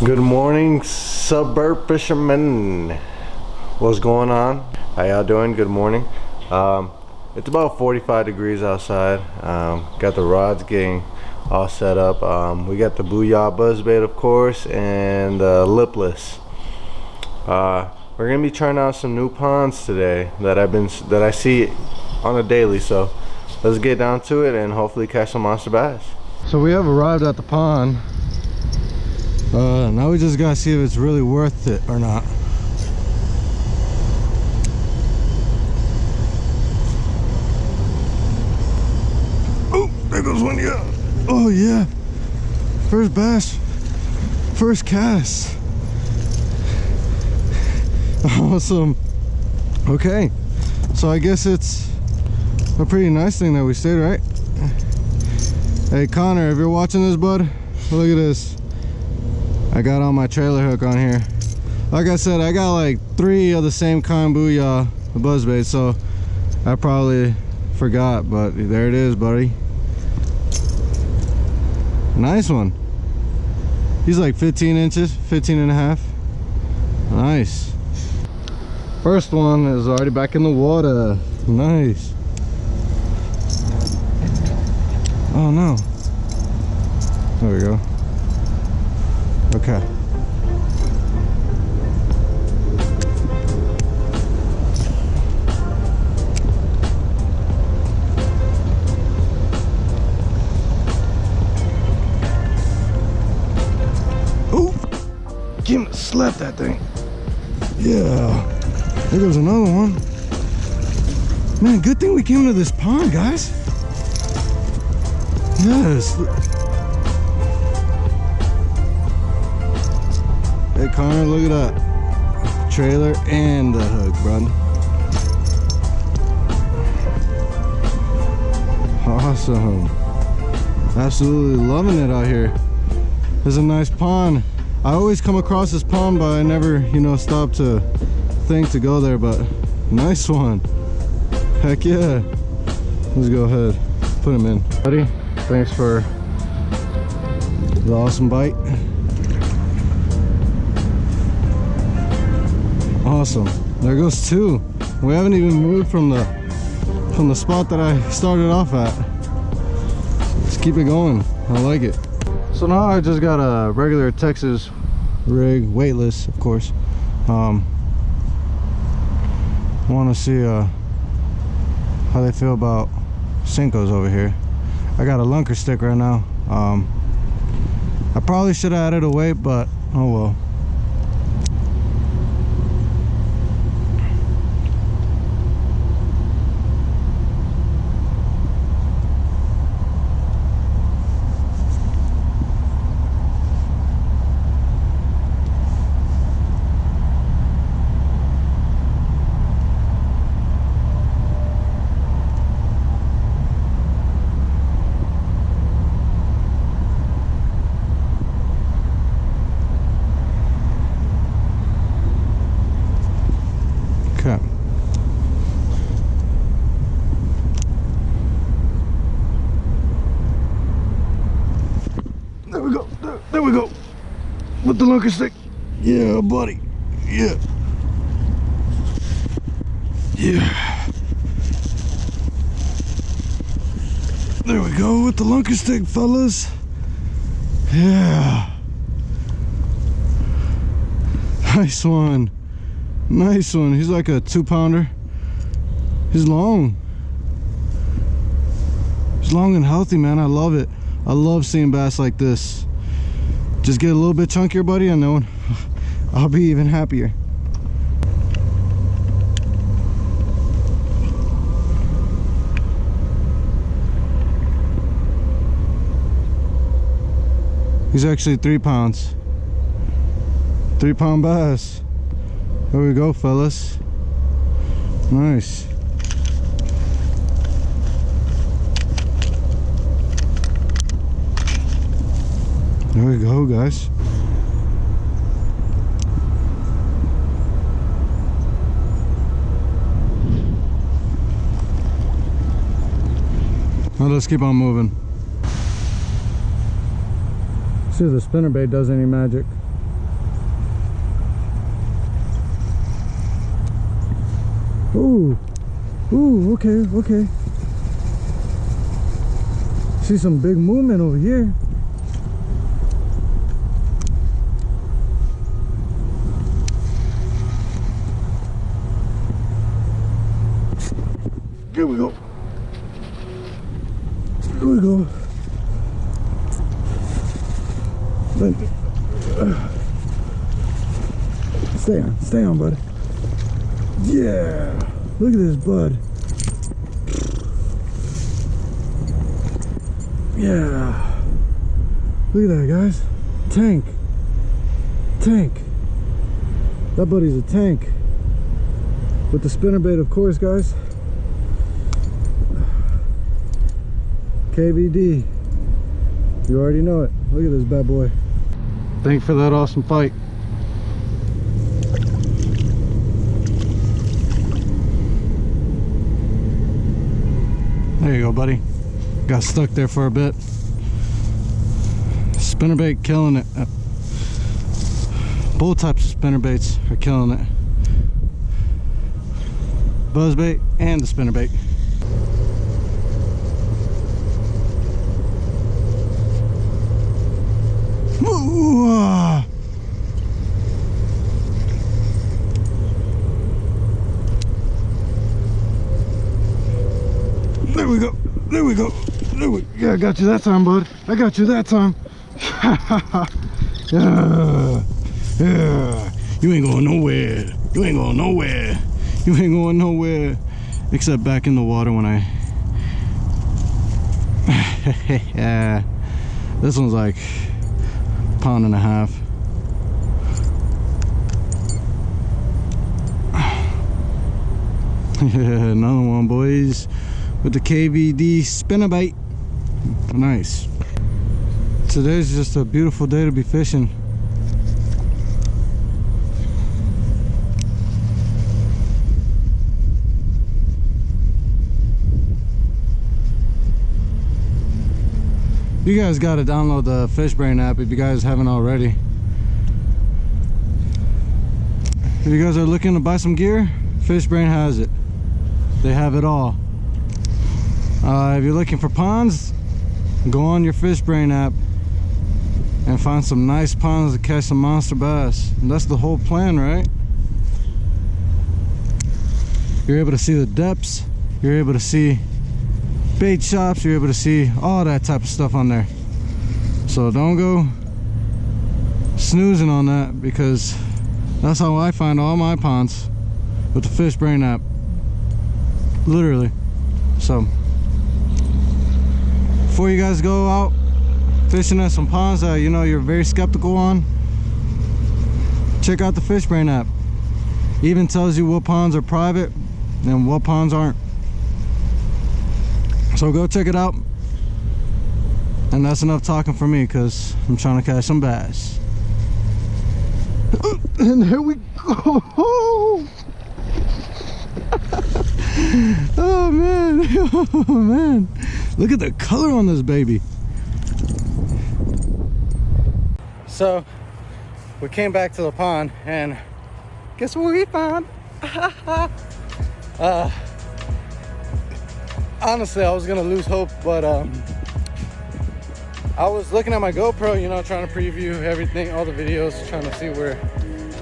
Good morning, suburb fishermen. What's going on? How y'all doing? Good morning. It's about 45 degrees outside. Got the rods getting all set up. We got the Booyah Buzzbait, of course, and lipless. We're gonna be trying out some new ponds today that I see on a daily. So let's get down to it and hopefully catch some monster bass. So we have arrived at the pond. Now we just gotta see if it's really worth it or not. Oh, there goes one, yeah. Oh yeah, first bass, first cast. Awesome. Okay, so I guess it's a pretty nice thing that we stayed, right? Hey Connor, if you're watching this, bud, look at this. I got on my trailer hook on here. Like I said, I got like 3 of the same kind Booyah Buzzbait, so I probably forgot, but there it is, buddy. Nice one. He's like 15 inches, 15 and a half. Nice. First one is already back in the water. Nice. Oh no. There we go. Okay. Oh! Give him, slap that thing. Yeah. There goes another one. Man, good thing we came to this pond, guys. Yes. Hey Connor, look at that trailer and the hook, bro. Awesome. Absolutely loving it out here. There's a nice pond. I always come across this pond, but I never, stop to think to go there. But nice one. Heck yeah. Let's go ahead, put him in, buddy. Thanks for the awesome bite. Awesome. There goes 2. We haven't even moved from the spot that I started off at. Let's keep it going. I like it. So now I just got a regular Texas rig, weightless, of course. Want to see how they feel about Senkos over here. I got a Lunker Stik right now. I probably should have added a weight, but oh well. Okay. There we go. There we go. With the Lunker Stik. Yeah, buddy. Yeah. Yeah. There we go with the Lunker Stik, fellas. Yeah. Nice one. Nice one. He's like a 2-pounder. He's long. He's long and healthy, man. I love it. I love seeing bass like this. Just get a little bit chunkier, buddy, I know. I'll be even happier. He's actually 3 pounds. 3-pound bass. There we go, fellas. Nice. There we go, guys. Well, let's keep on moving. See if the spinnerbait does any magic. Ooh, ooh, okay, okay. See some big movement over here. Here we go. Here we go. Stay on, bud. Yeah, look at this bud. Yeah, look at that, guys. Tank. That buddy's a tank. With the spinnerbait, of course, guys. KVD. You already know it. Look at this bad boy. Thanks for that awesome fight. There you go, buddy. Got stuck there for a bit. Spinnerbait killing it. Both types of spinnerbaits are killing it. Buzzbait and the spinnerbait. Ooh. There we go. There we go. Yeah, I got you that time, bud. I got you that time. Yeah. You ain't going nowhere. You ain't going nowhere. You ain't going nowhere. Except back in the water when I... Yeah. This one's like a pound and a half. Yeah, another one, boys. With the KVD spinnerbait. Nice. Today's just a beautiful day to be fishing. You guys got to download the FishBrain app if you guys haven't already. If you guys are looking to buy some gear, FishBrain has it. They have it all. If you're looking for ponds, go on your FishBrain app and find some nice ponds to catch some monster bass. And that's the whole plan, right? You're able to see the depths, you're able to see bait shops, you're able to see all that type of stuff on there. So don't go snoozing on that, because that's how I find all my ponds, with the FishBrain app. Literally. So before you guys go out fishing at some ponds that you know you're very skeptical on, check out the FishBrain app. Even tells you what ponds are private and what ponds aren't. So go check it out. And that's enough talking for me, because I'm trying to catch some bass. And here we go. Oh man, oh man. Look at the color on this baby. So we came back to the pond, and guess what we found? Honestly, I was gonna lose hope, but I was looking at my GoPro, you know, trying to preview everything, all the videos, trying to see where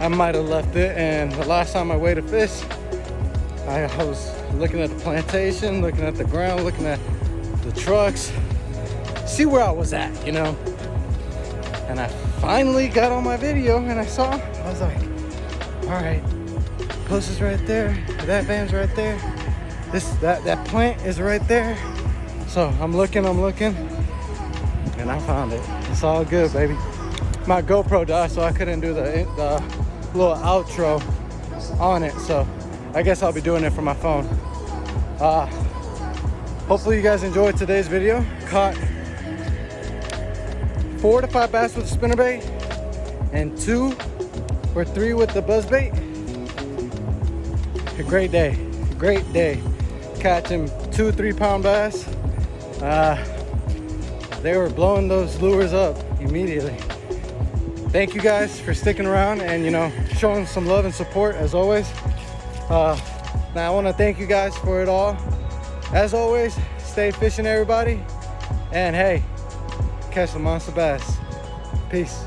I might have left it. And the last time I weighed a fish, I was looking at the plantation, looking at the ground, looking at the trucks, see where I was at, you know. And I finally got on my video and I saw, I was like, all right, post is right there, that van's right there, that plant is right there. So I'm looking, and I found it. It's all good, baby. My GoPro died, so I couldn't do the little outro on it, so I guess I'll be doing it from my phone. Hopefully you guys enjoyed today's video. Caught 4 to 5 bass with the spinnerbait and 2 or 3 with the buzzbait. A great day catching 2 3-pound bass. They were blowing those lures up immediately. Thank you guys for sticking around and, you know, showing some love and support as always. Now I want to thank you guys for it all. As always, stay fishing, everybody. And hey, catch the monster bass. Peace.